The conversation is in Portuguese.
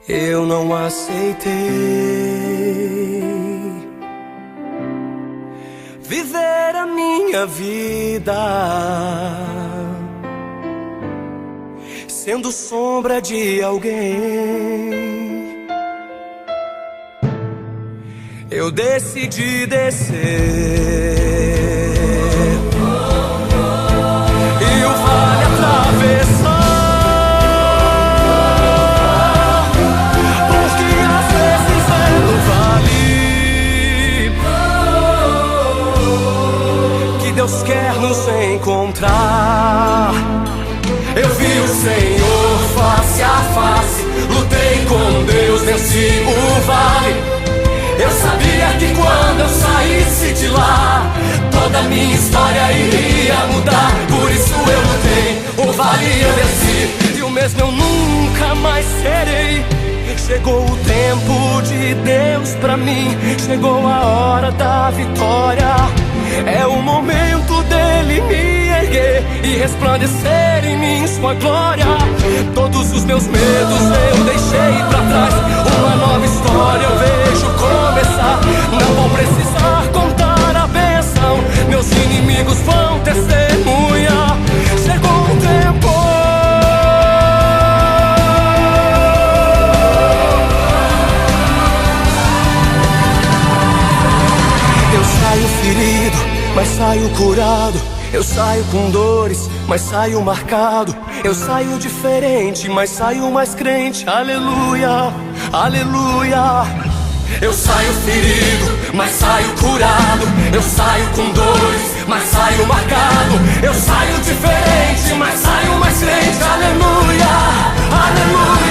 Eu não aceitei viver a minha vida sendo sombra de alguém. Eu decidi descer e o vale atravessar, porque às vezes é no vale que Deus quer nos encontrar. Eu vi o Senhor face a face, lutei com Deus, venci o vale. Eu sabia que quando eu saísse de lá, toda a minha história iria mudar. Por isso eu lutei, o vale eu desci, e o mesmo eu nunca mais serei. Chegou o tempo de Deus pra mim, chegou a hora da vitória. É o momento dele me erguer e resplandecer em mim sua glória. Todos os meus medos eu deixei pra trás, uma nova história eu vejo começar. Não vou precisar contar a bênção, meus inimigos vão testemunhar. Chegou o tempo. Eu saio ferido, mas saio curado. Eu saio com dores, mas saio marcado. Eu saio diferente, mas saio mais crente. Aleluia, aleluia. Eu saio ferido, mas saio curado. Eu saio com dores, mas saio marcado. Eu saio diferente, mas saio mais crente. Aleluia, aleluia.